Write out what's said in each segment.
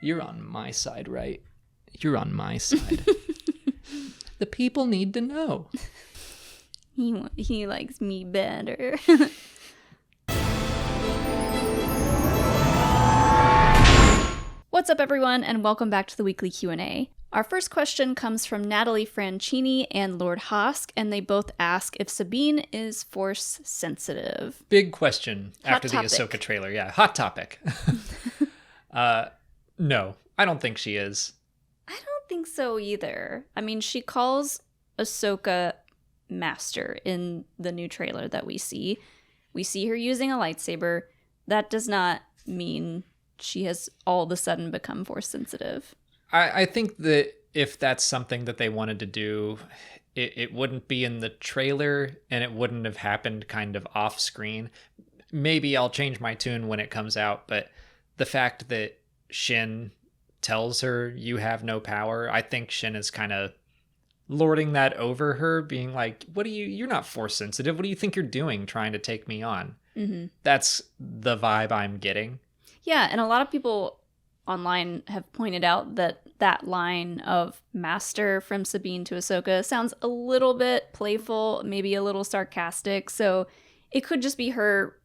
You're on my side, right? You're on my side. The people need to know. He likes me better. What's up, everyone, and welcome back to the weekly Q&A. Our first question comes from Natalie Franchini and Lord Hosk, and they both ask if Sabine is Force-sensitive. Big question after the topic. Ahsoka trailer. Yeah, hot topic. No, I don't think she is. I don't think so either. I mean, she calls Ahsoka Master in the new trailer that we see. We see her using a lightsaber. That does not mean she has all of a sudden become Force-sensitive. I think that if that's something that they wanted to do, it wouldn't be in the trailer and it wouldn't have happened kind of off screen. Maybe I'll change my tune when it comes out, but the fact that Shin tells her you have no power, I think Shin is kind of lording that over her, being like, you're not Force sensitive. What do you think you're doing trying to take me on? Mm-hmm. That's the vibe I'm getting. Yeah, and a lot of people online have pointed out that line of master from Sabine to Ahsoka sounds a little bit playful, maybe a little sarcastic. So it could just be her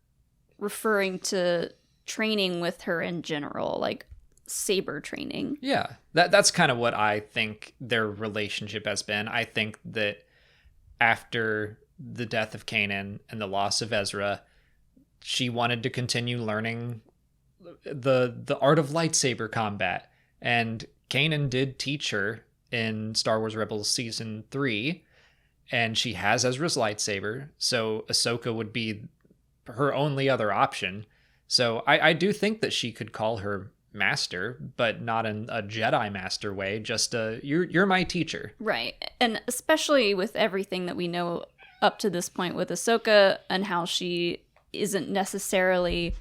referring to training with her in general, like saber training. Yeah, that's kind of what I think their relationship has been. I think that after the death of Kanan and the loss of Ezra, she wanted to continue learning the art of lightsaber combat, and Kanan did teach her in Star Wars Rebels Season 3, and she has Ezra's lightsaber, so Ahsoka would be her only other option. So I do think that she could call her master, but not in a Jedi master way, just you're my teacher. Right, and especially with everything that we know up to this point with Ahsoka and how she isn't necessarily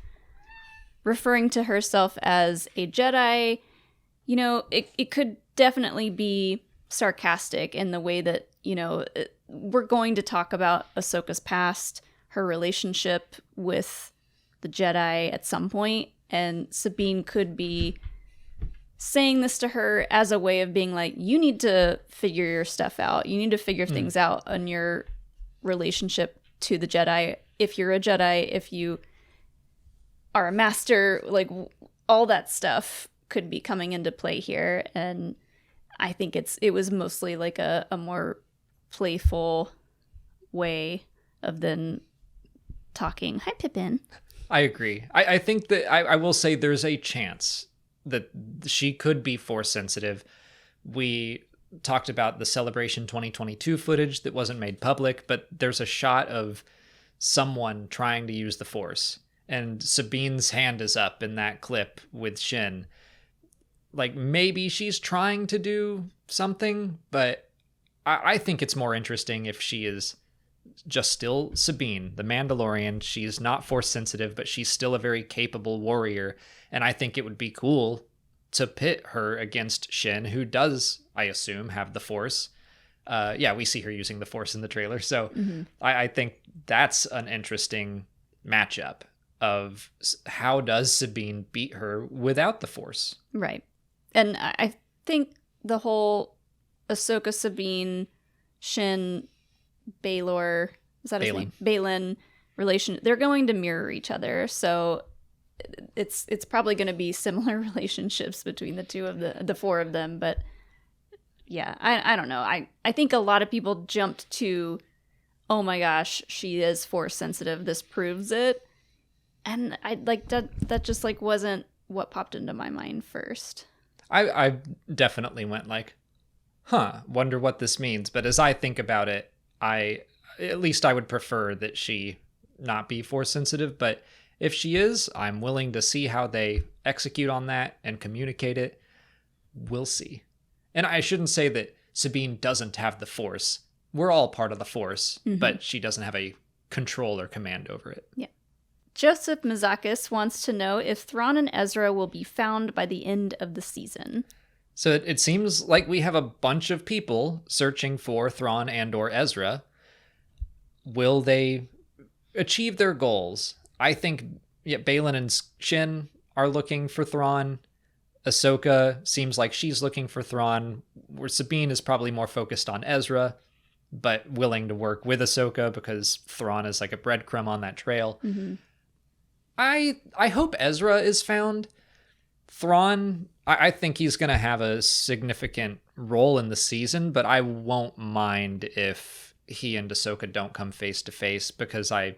referring to herself as a Jedi, you know, it could definitely be sarcastic in the way that, you know, we're going to talk about Ahsoka's past, her relationship with the Jedi at some point, and Sabine could be saying this to her as a way of being like, you need to figure your stuff out. You need to figure things out on your relationship to the Jedi. If you're a Jedi, if you are a master, like all that stuff could be coming into play here. And I think it was mostly like a more playful way of them talking. Hi, Pippin. I agree. I think that I will say there's a chance that she could be Force sensitive. We talked about the Celebration 2022 footage that wasn't made public, but there's a shot of someone trying to use the Force, and Sabine's hand is up in that clip with Shin. Like, maybe she's trying to do something, but I think it's more interesting if she is just still Sabine, the Mandalorian. She's not Force sensitive, but she's still a very capable warrior. And I think it would be cool to pit her against Shin, who does, I assume, have the Force. Yeah, we see her using the Force in the trailer. So I think that's an interesting matchup of how does Sabine beat her without the Force. Right. And I think the whole Ahsoka, Sabine, Shin, Baylor, is that his name? Baylan relation, they're going to mirror each other. So it's probably going to be similar relationships between the two of the four of them. But yeah, I don't know. I think a lot of people jumped to, oh my gosh, she is Force sensitive. This proves it. And I like that just like wasn't what popped into my mind first. I definitely went like, wonder what this means. But as I think about it, at least I would prefer that she not be Force sensitive. But if she is, I'm willing to see how they execute on that and communicate it. We'll see. And I shouldn't say that Sabine doesn't have the Force. We're all part of the Force, but she doesn't have a control or command over it. Yeah. Joseph Mazakis wants to know if Thrawn and Ezra will be found by the end of the season. So it seems like we have a bunch of people searching for Thrawn and or Ezra. Will they achieve their goals? I think Baylan and Shin are looking for Thrawn. Ahsoka seems like she's looking for Thrawn, where Sabine is probably more focused on Ezra, but willing to work with Ahsoka because Thrawn is like a breadcrumb on that trail. Mm-hmm. I hope Ezra is found. Thrawn, I think he's going to have a significant role in the season, but I won't mind if he and Ahsoka don't come face to face, because I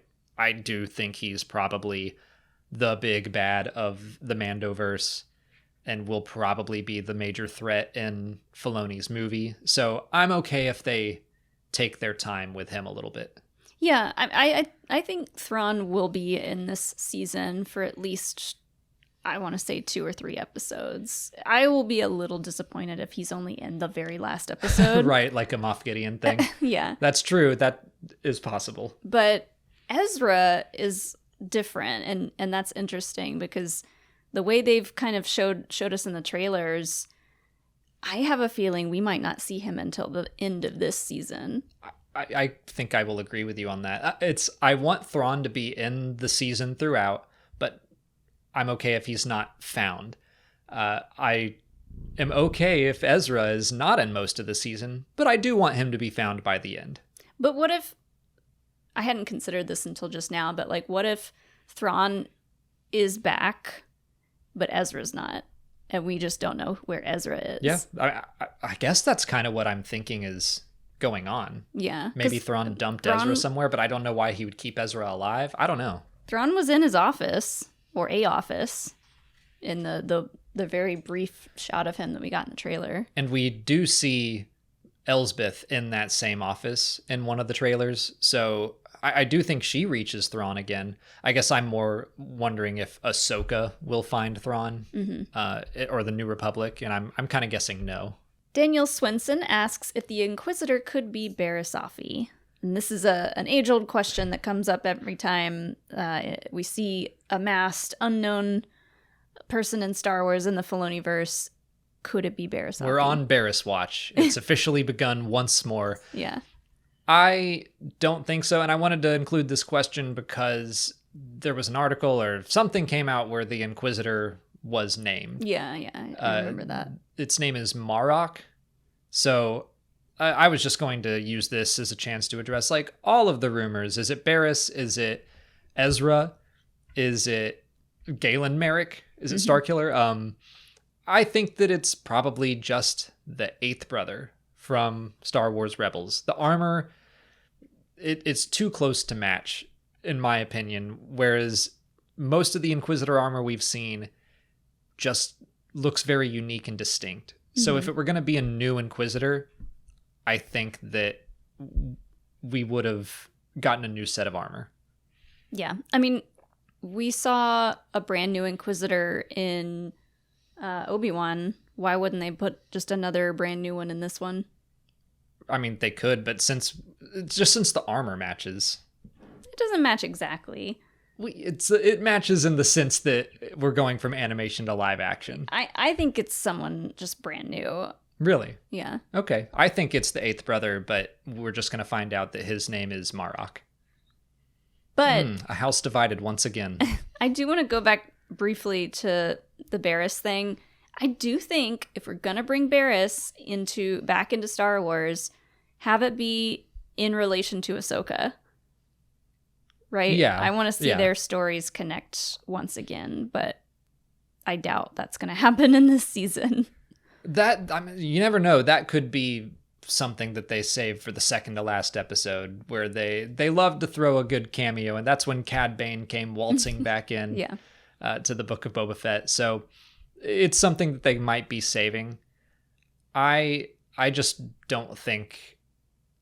do think he's probably the big bad of the Mandoverse and will probably be the major threat in Filoni's movie. So I'm okay if they take their time with him a little bit. Yeah, I think Thrawn will be in this season for at least, I want to say 2 or 3 episodes. I will be a little disappointed if he's only in the very last episode. Right, like a Moff Gideon thing. Yeah. That's true. That is possible. But Ezra is different, and that's interesting because the way they've kind of showed us in the trailers, I have a feeling we might not see him until the end of this season. I think I will agree with you on that. I want Thrawn to be in the season throughout, but I'm okay if he's not found. I am okay if Ezra is not in most of the season, but I do want him to be found by the end. But what if, I hadn't considered this until just now, but like what if Thrawn is back, but Ezra's not, and we just don't know where Ezra is? Yeah, I guess that's kind of what I'm thinking is going on. Yeah. Maybe Thrawn dumped Ezra somewhere, but I don't know why he would keep Ezra alive. I don't know. Thrawn was in his office, or a office, in the very brief shot of him that we got in the trailer. And we do see Elsbeth in that same office in one of the trailers, so I do think she reaches Thrawn again. I guess I'm more wondering if Ahsoka will find Thrawn, or the New Republic, and I'm kind of guessing no. Daniel Swenson asks if the Inquisitor could be Barisafi. And this is an age-old question that comes up every time we see a masked, unknown person in Star Wars in the Filoniverse. Could it be Barisafi? We're on Barris watch. It's officially begun once more. Yeah. I don't think so, and I wanted to include this question because there was an article or something came out where the Inquisitor was named. Yeah, I remember that. Its name is Marok. So I was just going to use this as a chance to address like all of the rumors. Is it Barris? Is it Ezra? Is it Galen Merrick? Is it Starkiller? I think that it's probably just the 8th brother from Star Wars Rebels. The armor, it's too close to match, in my opinion, whereas most of the Inquisitor armor we've seen just looks very unique and distinct. So if it were going to be a new Inquisitor, I think that we would have gotten a new set of armor. Yeah. I mean, we saw a brand new Inquisitor in Obi-Wan. Why wouldn't they put just another brand new one in this one? I mean, they could, but since the armor matches. It doesn't match exactly. It matches in the sense that we're going from animation to live action. I think it's someone just brand new. Really? Yeah. Okay. I think it's the 8th brother, but we're just going to find out that his name is Marok. But a house divided once again. I do want to go back briefly to the Barris thing. I do think if we're going to bring Barris back into Star Wars, have it be in relation to Ahsoka. Right? Yeah. I want to see their stories connect once again, but I doubt that's going to happen in this season. You never know. That could be something that they save for the second to last episode, where they love to throw a good cameo, and that's when Cad Bane came waltzing back in to the Book of Boba Fett. So it's something that they might be saving. I just don't think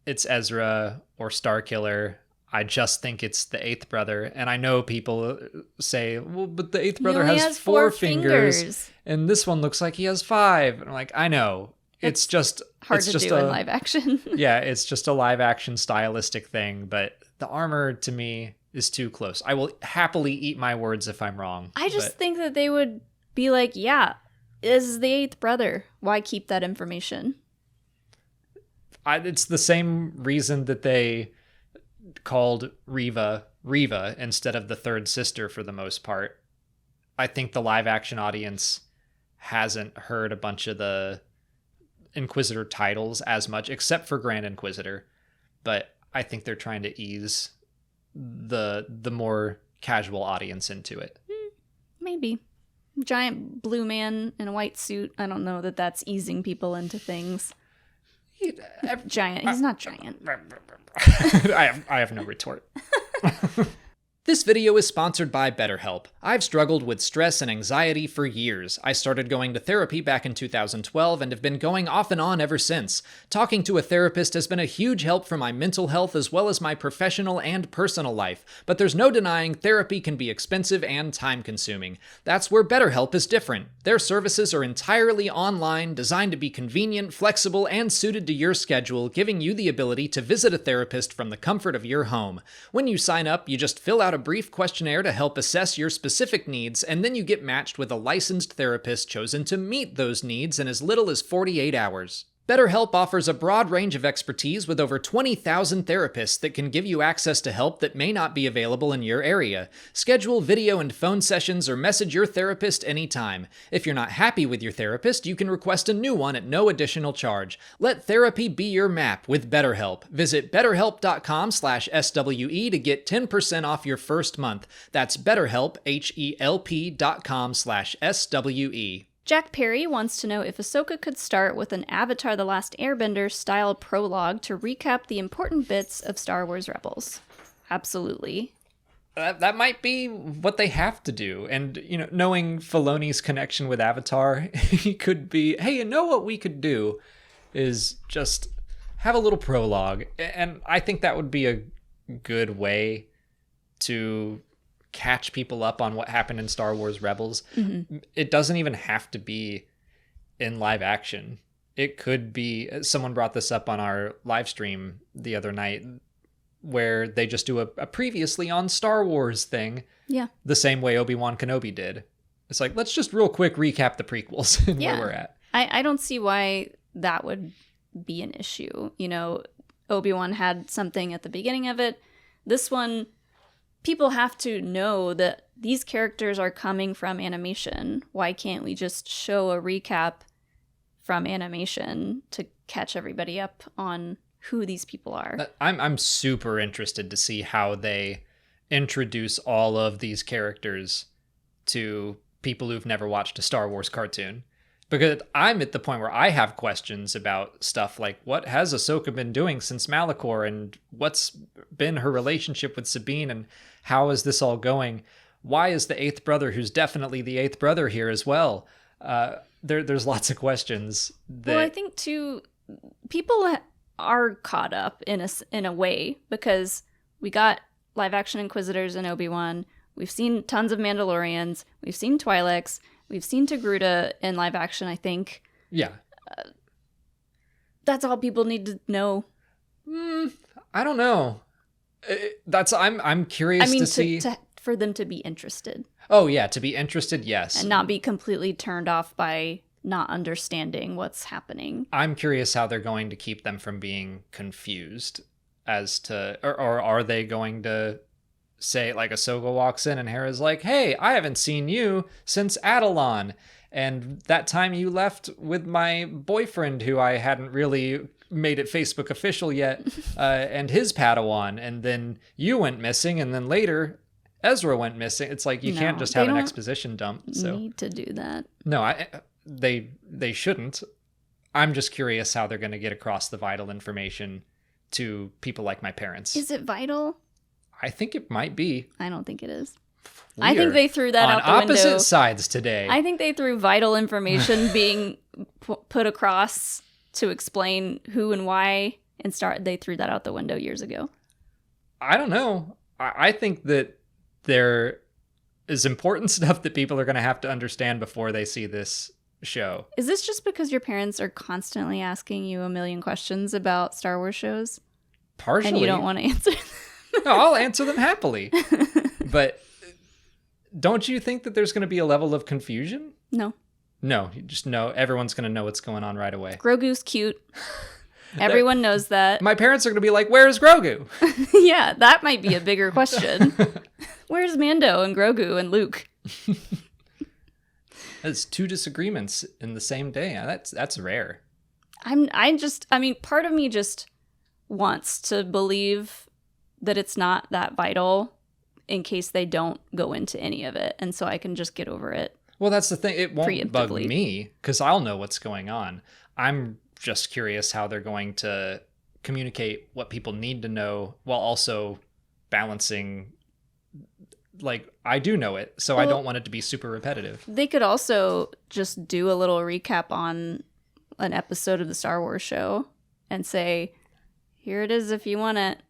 it's Ezra or Starkiller. I just think it's the 8th brother. And I know people say, well, but the 8th brother has 4 fingers. And this one looks like he has 5. And I'm like, I know. It's just hard to do in live action. Yeah, it's just a live action stylistic thing. But the armor, to me, is too close. I will happily eat my words if I'm wrong. I just think that they would be like, yeah, this is the 8th brother. Why keep that information? It's the same reason that they called Reva instead of the 3rd sister for the most part. I think the live action audience hasn't heard a bunch of the Inquisitor titles as much, except for Grand Inquisitor. But I think they're trying to ease the more casual audience into it. Maybe. Giant blue man in a white suit. I don't know that that's easing people into things. Giant. He's not giant. I have no retort. This video is sponsored by BetterHelp. I've struggled with stress and anxiety for years. I started going to therapy back in 2012 and have been going off and on ever since. Talking to a therapist has been a huge help for my mental health as well as my professional and personal life, but there's no denying therapy can be expensive and time-consuming. That's where BetterHelp is different. Their services are entirely online, designed to be convenient, flexible, and suited to your schedule, giving you the ability to visit a therapist from the comfort of your home. When you sign up, you just fill out a brief questionnaire to help assess your specific needs, and then you get matched with a licensed therapist chosen to meet those needs in as little as 48 hours. BetterHelp offers a broad range of expertise with over 20,000 therapists that can give you access to help that may not be available in your area. Schedule video and phone sessions or message your therapist anytime. If you're not happy with your therapist, you can request a new one at no additional charge. Let therapy be your map with BetterHelp. Visit betterhelp.com/SWE to get 10% off your first month. That's BetterHelp, HELP.com/SWE. Jack Perry wants to know if Ahsoka could start with an Avatar: The Last Airbender style prologue to recap the important bits of Star Wars Rebels. Absolutely. That might be what they have to do. And, knowing Filoni's connection with Avatar, he could be, hey, you know what we could do is just have a little prologue. And I think that would be a good way to catch people up on what happened in Star Wars Rebels. Mm-hmm. It doesn't even have to be in live action. It could be, someone brought this up on our live stream the other night, where they just do a previously on Star Wars thing. Yeah. The same way Obi-Wan Kenobi did. It's like, let's just real quick recap the prequels and where we're at. I don't see why that would be an issue. Obi-Wan had something at the beginning of it. This one, people have to know that these characters are coming from animation. Why can't we just show a recap from animation to catch everybody up on who these people are? I'm super interested to see how they introduce all of these characters to people who've never watched a Star Wars cartoon. Because I'm at the point where I have questions about stuff like, what has Ahsoka been doing since Malachor, and what's been her relationship with Sabine, and how is this all going? Why is the eighth brother, who's definitely the eighth brother, here as well? There's lots of questions. Well, I think too, people are caught up in a way, because we got live action Inquisitors and Obi-Wan. We've seen tons of Mandalorians. We've seen Twi'leks. We've seen Togruta in live action, I think. Yeah. That's all people need to know. I don't know. I'm curious to see. For them to be interested. Oh, yeah, to be interested, yes. And not be completely turned off by not understanding what's happening. I'm curious how they're going to keep them from being confused as to, or are they going to say, like, Ahsoka walks in and Hera's like, hey, I haven't seen you since Adelon, and that time you left with my boyfriend who I hadn't really made it Facebook official yet, and his Padawan, and then you went missing, and then later Ezra went missing. It's like, you can't just have an exposition dump. So need to do that. No, they shouldn't. I'm just curious how they're going to get across the vital information to people like my parents. Is it vital? I think it might be. I don't think it is. Weird. I think they threw that out the window. On opposite sides today. I think they threw vital information being put across to explain who and why, and they threw that out the window years ago. I don't know. I think that there is important stuff that people are going to have to understand before they see this show. Is this just because your parents are constantly asking you a million questions about Star Wars shows? Partially. And you don't want to answer them? No, I'll answer them happily. But don't you think that there's going to be a level of confusion? No. No, you just know everyone's going to know what's going on right away. Grogu's cute. Everyone knows that. My parents are going to be like, where's Grogu? Yeah, that might be a bigger question. Where's Mando and Grogu and Luke? That's two disagreements in the same day. That's rare. Part of me just wants to believe that it's not that vital in case they don't go into any of it. And so I can just get over it. Well, that's the thing. It won't bug me because I'll know what's going on. I'm just curious how they're going to communicate what people need to know while also balancing, like, I do know it, so I don't want it to be super repetitive. They could also just do a little recap on an episode of the Star Wars show and say, here it is if you want it.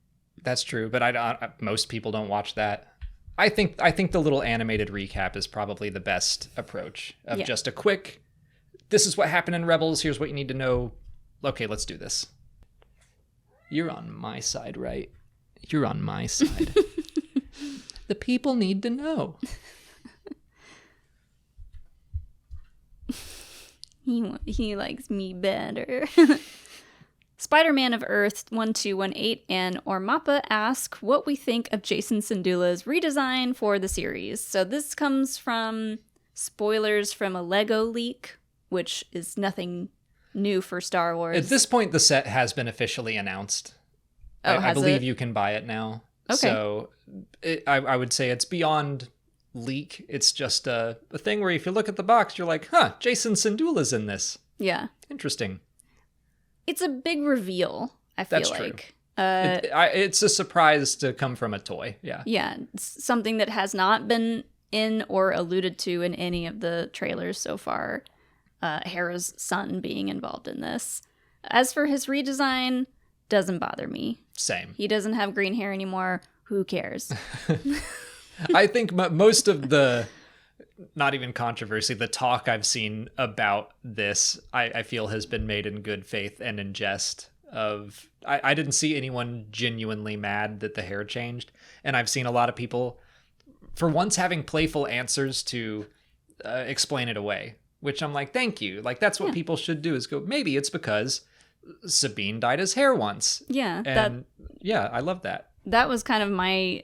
That's true, but most people don't watch that. I think the little animated recap is probably the best approach of just a quick, this is what happened in Rebels, here's what you need to know. Okay, let's do this. You're on my side, right? You're on my side. The people need to know. He likes me better. Spider-Man of Earth 1218 and Ormappa ask what we think of Jacen Syndulla's redesign for the series. So this comes from spoilers from a Lego leak, which is nothing new for Star Wars. At this point, the set has been officially announced. I believe you can buy it now. Okay. So I would say it's beyond leak. It's just a thing where if you look at the box, you're like, huh, Jacen Syndulla's in this. Yeah. Interesting. It's a big reveal, I feel like. True. It's a surprise to come from a toy, yeah. Yeah, it's something that has not been in or alluded to in any of the trailers so far. Hera's son being involved in this. As for his redesign, doesn't bother me. Same. He doesn't have green hair anymore. Who cares? I think most of the, not even controversy, the talk I've seen about this, I feel has been made in good faith and in jest. I didn't see anyone genuinely mad that the hair changed. And I've seen a lot of people, for once, having playful answers to explain it away. Which I'm like, thank you. Like, that's what people should do, is go, maybe it's because Sabine dyed his hair once. Yeah. And I love that. That was kind of my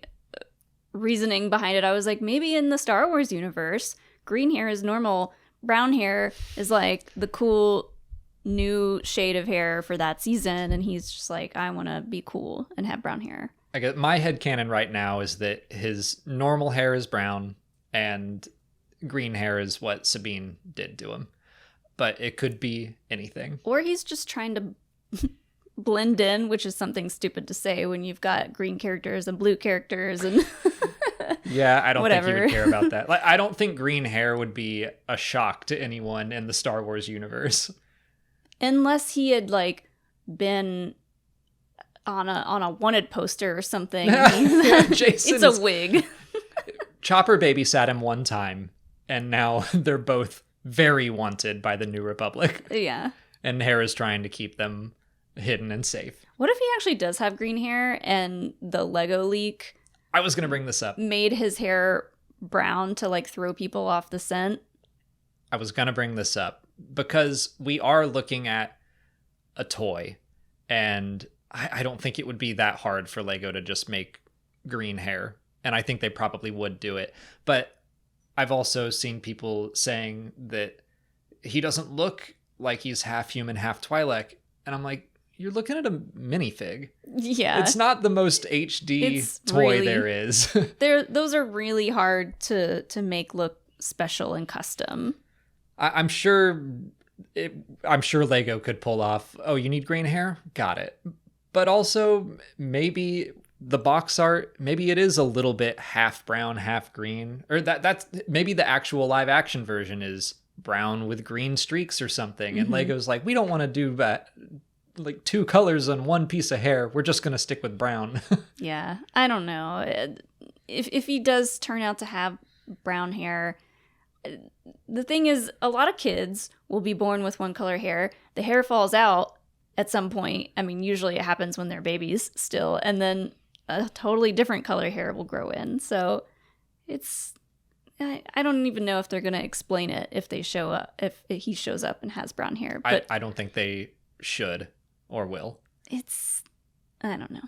reasoning behind it. I was like, maybe in the Star Wars universe, green hair is normal. Brown hair is like the cool new shade of hair for that season. And he's just like, I want to be cool and have brown hair. I guess my headcanon right now is that his normal hair is brown and green hair is what Sabine did to him. But it could be anything. Or he's just trying to blend in, which is something stupid to say when you've got green characters and blue characters and yeah, I don't think he would care about that. Like, I don't think green hair would be a shock to anyone in the Star Wars universe. Unless he had like been on a wanted poster or something. It's a wig. Chopper babysat him one time, and now they're both very wanted by the New Republic. Yeah. And Hera's trying to keep them hidden and safe. What if he actually does have green hair and the Lego leak, I was going to bring this up, made his hair brown to like throw people off the scent? I was going to bring this up because we are looking at a toy, and I don't think it would be that hard for Lego to just make green hair. And I think they probably would do it. But I've also seen people saying that he doesn't look like he's half human, half Twi'lek. And I'm like, you're looking at a minifig. Yeah. It's not the most HD toy there is. Those are really hard to make look special and custom. I'm sure Lego could pull off, oh, you need green hair? Got it. But also, maybe the box art, maybe it is a little bit half brown, half green. Or that's maybe the actual live action version is brown with green streaks or something. And Lego's like, we don't want to do that, like two colors on one piece of hair. We're just going to stick with brown. Yeah, I don't know. If he does turn out to have brown hair, the thing is, a lot of kids will be born with one color hair. The hair falls out at some point. I mean, usually it happens when they're babies still, and then a totally different color hair will grow in. So it's, I don't even know if they're going to explain it if they show up, if he shows up and has brown hair. But I don't think they should or will. I don't know.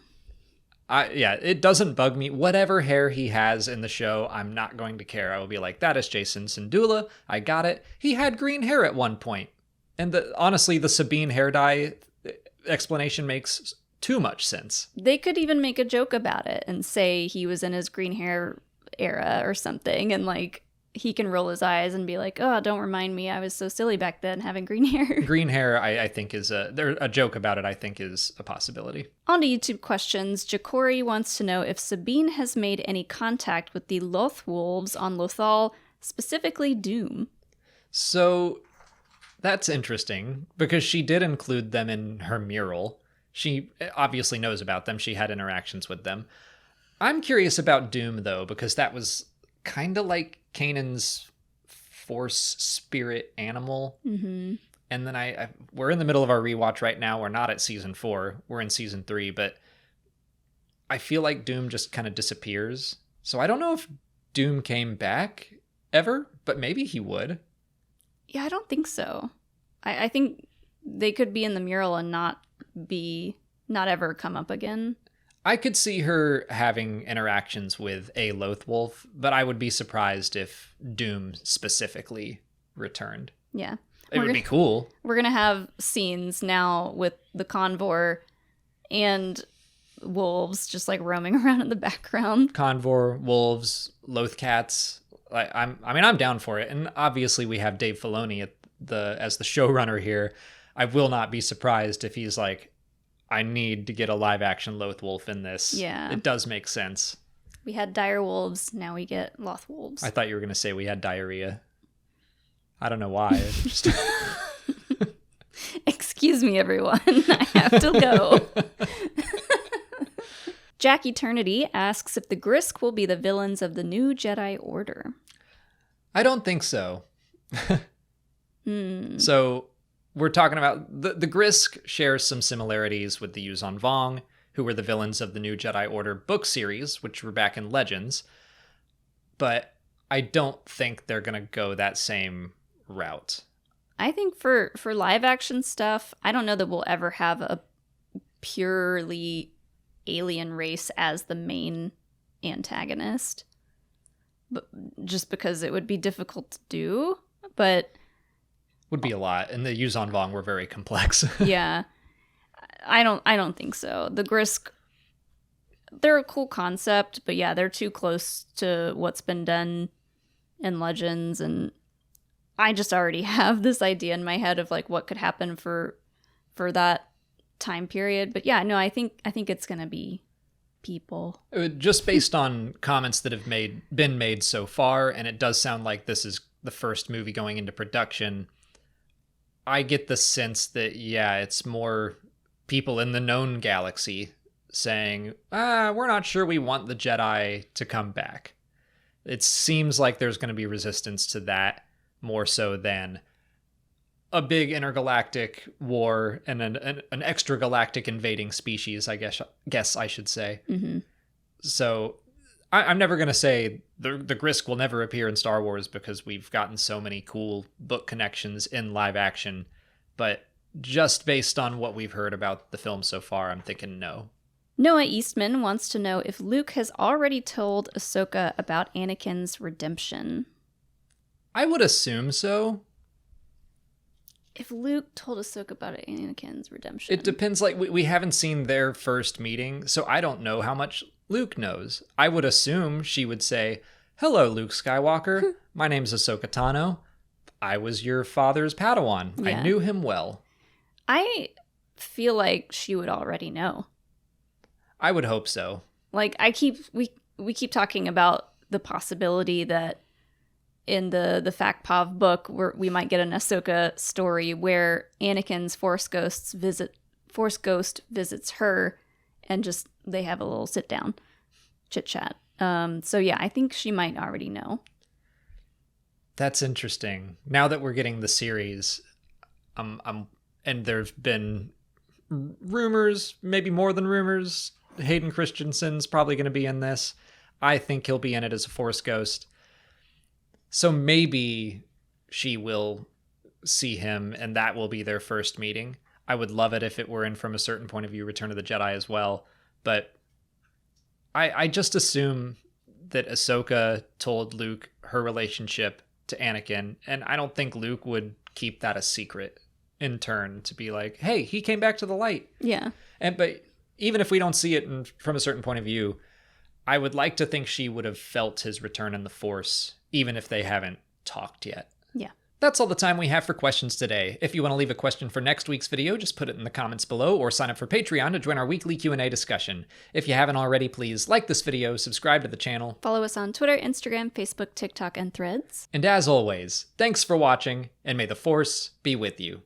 Yeah, it doesn't bug me. Whatever hair he has in the show, I'm not going to care. I will be like, that is Jacen Syndulla. I got it. He had green hair at one point. And honestly, the Sabine hair dye explanation makes too much sense. They could even make a joke about it and say he was in his green hair era or something, and like he can roll his eyes and be like, oh, don't remind me, I was so silly back then having green hair. Green hair, I think, is a joke about it, I think, is a possibility. On to YouTube questions. Jacori wants to know if Sabine has made any contact with the Loth-wolves on Lothal, specifically Dume. So that's interesting, because she did include them in her mural. She obviously knows about them. She had interactions with them. I'm curious about Dume, though, because that was kind of like Kanan's force spirit animal. Mm-hmm. And then we're in the middle of our rewatch right now. We're not at season 4. We're in season 3, but I feel like Dume just kind of disappears. So I don't know if Dume came back ever, but maybe he would. Yeah, I don't think so. I think they could be in the mural and not ever come up again. I could see her having interactions with a Loth-wolf, but I would be surprised if Dume specifically returned. Yeah. It would be cool. We're going to have scenes now with the Convor and wolves just like roaming around in the background. Convor, wolves, Loth cats. I'm down for it. And obviously we have Dave Filoni as the showrunner here. I will not be surprised if he's like, I need to get a live action Loth-wolf in this. Yeah. It does make sense. We had dire wolves, now we get Loth-wolves. I thought you were going to say we had diarrhea. I don't know why. Just... Excuse me, everyone. I have to go. Jack Eternity asks if the Grysk will be the villains of the new Jedi Order. I don't think so. So we're talking about the Grysk shares some similarities with the Yuuzhan Vong, who were the villains of the new Jedi Order book series, which were back in Legends. But I don't think they're going to go that same route. I think for live action stuff, I don't know that we'll ever have a purely alien race as the main antagonist. But just because it would be difficult to do, but would be a lot, and the Yuuzhan Vong were very complex. Yeah. I don't think so. The Grysk, they're a cool concept, but yeah, they're too close to what's been done in Legends, and I just already have this idea in my head of like what could happen for that time period. But yeah, no, I think it's gonna be people. Just based on comments that have been made so far, and it does sound like this is the first movie going into production, I get the sense that, yeah, it's more people in the known galaxy saying, we're not sure we want the Jedi to come back. It seems like there's going to be resistance to that more so than a big intergalactic war and an extragalactic invading species, I guess I should say. Mm-hmm. So I'm never going to say the Grysk will never appear in Star Wars because we've gotten so many cool book connections in live action. But just based on what we've heard about the film so far, I'm thinking no. Noah Eastman wants to know if Luke has already told Ahsoka about Anakin's redemption. I would assume so. If Luke told Ahsoka about Anakin's redemption. It depends. Like, we haven't seen their first meeting, so I don't know how much Luke knows. I would assume she would say, "Hello, Luke Skywalker. My name's Ahsoka Tano. I was your father's Padawan. Yeah. I knew him well." I feel like she would already know. I would hope so. Like, we keep talking about the possibility that in the Fakpav book we might get an Ahsoka story where Anakin's Force Ghost visits her and just they have a little sit down chit chat. So yeah, I think she might already know. That's interesting. Now that we're getting the series, and there's been rumors, maybe more than rumors, Hayden Christensen's probably going to be in this. I think he'll be in it as a Force Ghost. So maybe she will see him, and that will be their first meeting. I would love it if it were in From a Certain Point of View, Return of the Jedi as well. But I just assume that Ahsoka told Luke her relationship to Anakin, and I don't think Luke would keep that a secret in turn to be like, hey, he came back to the light. Yeah. But even if we don't see it from a certain point of view, I would like to think she would have felt his return in the Force, even if they haven't talked yet. Yeah. That's all the time we have for questions today. If you want to leave a question for next week's video, just put it in the comments below or sign up for Patreon to join our weekly Q&A discussion. If you haven't already, please like this video, subscribe to the channel. Follow us on Twitter, Instagram, Facebook, TikTok, and Threads. And as always, thanks for watching, and may the Force be with you.